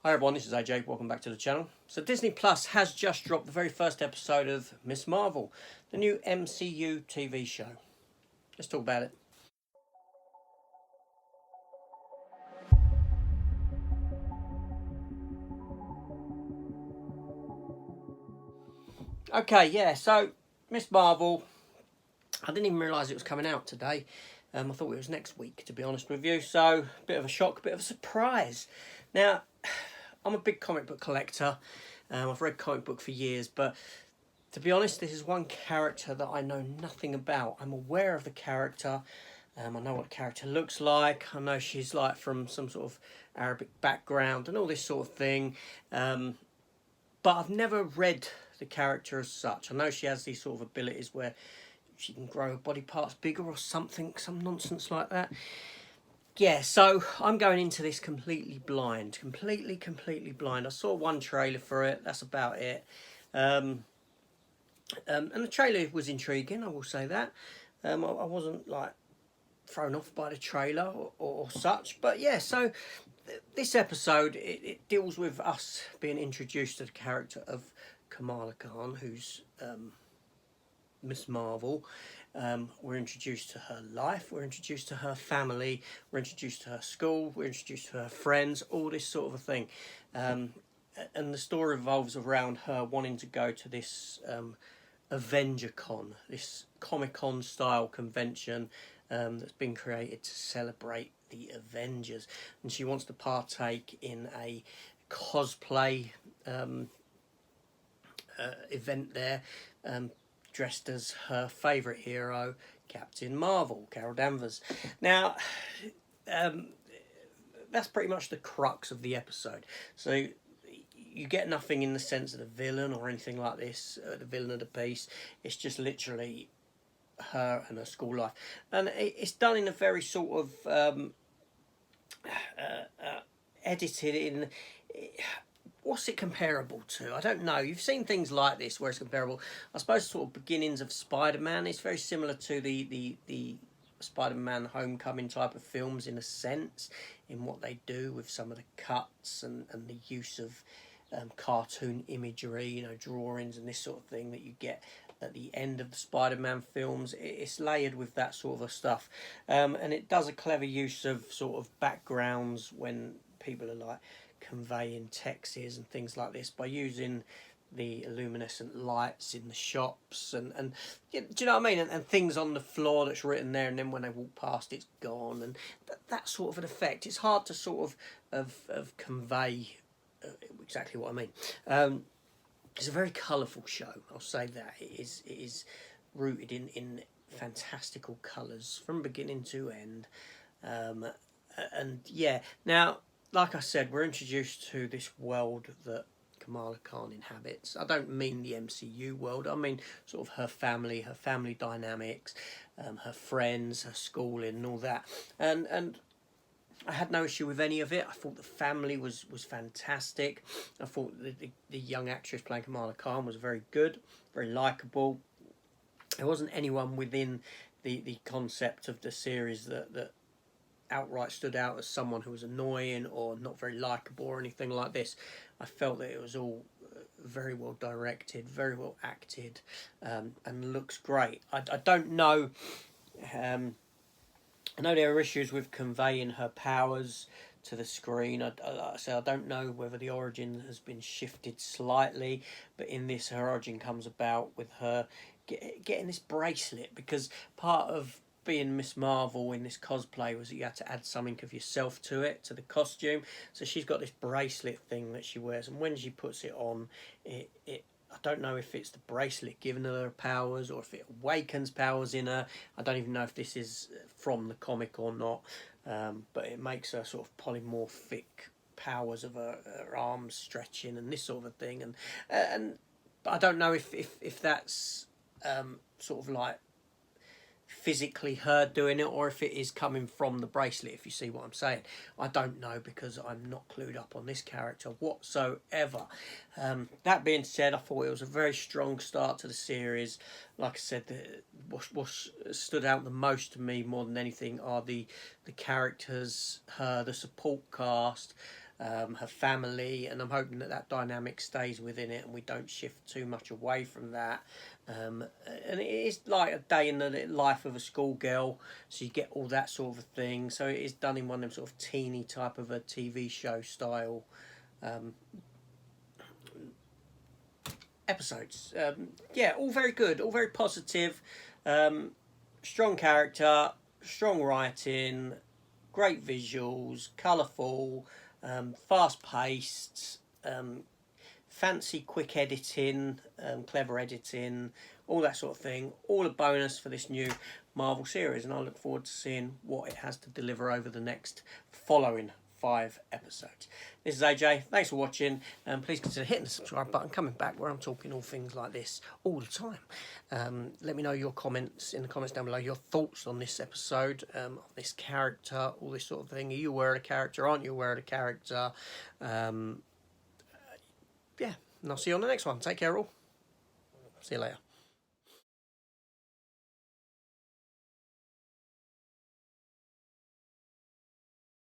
Hi everyone, this is AJ, welcome back to the channel. So Disney Plus has just dropped the very first episode of Miss Marvel, the new MCU TV show. Let's talk about it. Okay, yeah, so Miss Marvel, I didn't even realise it was coming out today. I thought it was next week, to be honest with you. So, a bit of a shock, a bit of a surprise. Now, I'm a big comic book collector. I've read comic book for years, but to be honest, this is one character that I know nothing about. I'm aware of the character. I know what the character looks like. I know she's like from some sort of Arabic background and all this sort of thing. But I've never read the character as such. I know she has these sort of abilities where she can grow her body parts bigger or something, some nonsense like that. Yeah, so I'm going into this completely blind. Completely blind. I saw one trailer for it. That's about it. And the trailer was intriguing, I will say that. I wasn't like thrown off by the trailer or such. But yeah, so this episode, it deals with us being introduced to the character of Kamala Khan, who's Miss Marvel. We're introduced to her life, we're introduced to her family, we're introduced to her school, we're introduced to her friends, all this sort of a thing. And the story revolves around her wanting to go to this Avenger Con, this Comic Con style convention that's been created to celebrate the Avengers. And she wants to partake in a cosplay event there, dressed as her favourite hero, Captain Marvel, Carol Danvers. Now, that's pretty much the crux of the episode. So you get nothing in the sense of the villain or anything like this, the villain of the piece. It's just literally her and her school life. And it's done in a very sort of edited in... What's it comparable to? I don't know. You've seen things like this where it's comparable. I suppose sort of beginnings of Spider-Man. It's very similar to the Spider-Man Homecoming type of films in a sense, in what they do with some of the cuts and the use of cartoon imagery, you know, drawings and this sort of thing that you get at the end of the Spider-Man films. It's layered with that sort of stuff. And it does a clever use of sort of backgrounds when people are like conveying texts and things like this by using the luminescent lights in the shops and do you know what I mean, and things on the floor that's written there, and then when they walk past it's gone, and that sort of an effect. It's hard to sort of convey exactly what I mean. It's a very colourful show, I'll say that. It is rooted in fantastical colours from beginning to end. And yeah, now like I said, we're introduced to this world that Kamala Khan inhabits. I don't mean the MCU world. I mean sort of her family dynamics, her friends, her schooling, and all that. And I had no issue with any of it. I thought the family was fantastic. I thought the young actress playing Kamala Khan was very good, very likeable. There wasn't anyone within the concept of the series that outright stood out as someone who was annoying or not very likeable or anything like this. I felt that it was all very well directed, very well acted, and looks great. I don't know. I know there are issues with conveying her powers to the screen. Like I say, I don't know whether the origin has been shifted slightly, but in this, her origin comes about with her getting this bracelet, because part of being Miss Marvel in this cosplay was that you had to add something of yourself to it, to the costume. So she's got this bracelet thing that she wears, and when she puts it on, it I don't know if it's the bracelet giving her powers or if it awakens powers in her. I don't even know if this is from the comic or not, but it makes her sort of polymorphic powers of her arms stretching and this sort of thing. And but I don't know if that's sort of like physically her doing it, or if it is coming from the bracelet, if you see what I'm saying. I don't know, because I'm not clued up on this character whatsoever. That being said, I thought it was a very strong start to the series. Like I said, what stood out the most to me more than anything are the characters, the support cast, her family, and I'm hoping that that dynamic stays within it and we don't shift too much away from that. And it is like a day in the life of a schoolgirl, so you get all that sort of thing. So it is done in one of them sort of teeny type of a TV show style episodes. Yeah, all very good, all very positive. Strong character, strong writing, great visuals, colourful, fast paced, fancy quick editing, clever editing, all that sort of thing. All a bonus for this new Marvel series, and I look forward to seeing what it has to deliver over the next following 5 episodes. This is AJ, thanks for watching, and please consider hitting the subscribe button, coming back where I'm talking all things like this all the time. Let me know your comments in the comments down below, your thoughts on this episode, on this character, all this sort of thing. Are you aware of the character? Aren't you aware of the character? Yeah, and I'll see you on the next one. Take care all. See you later.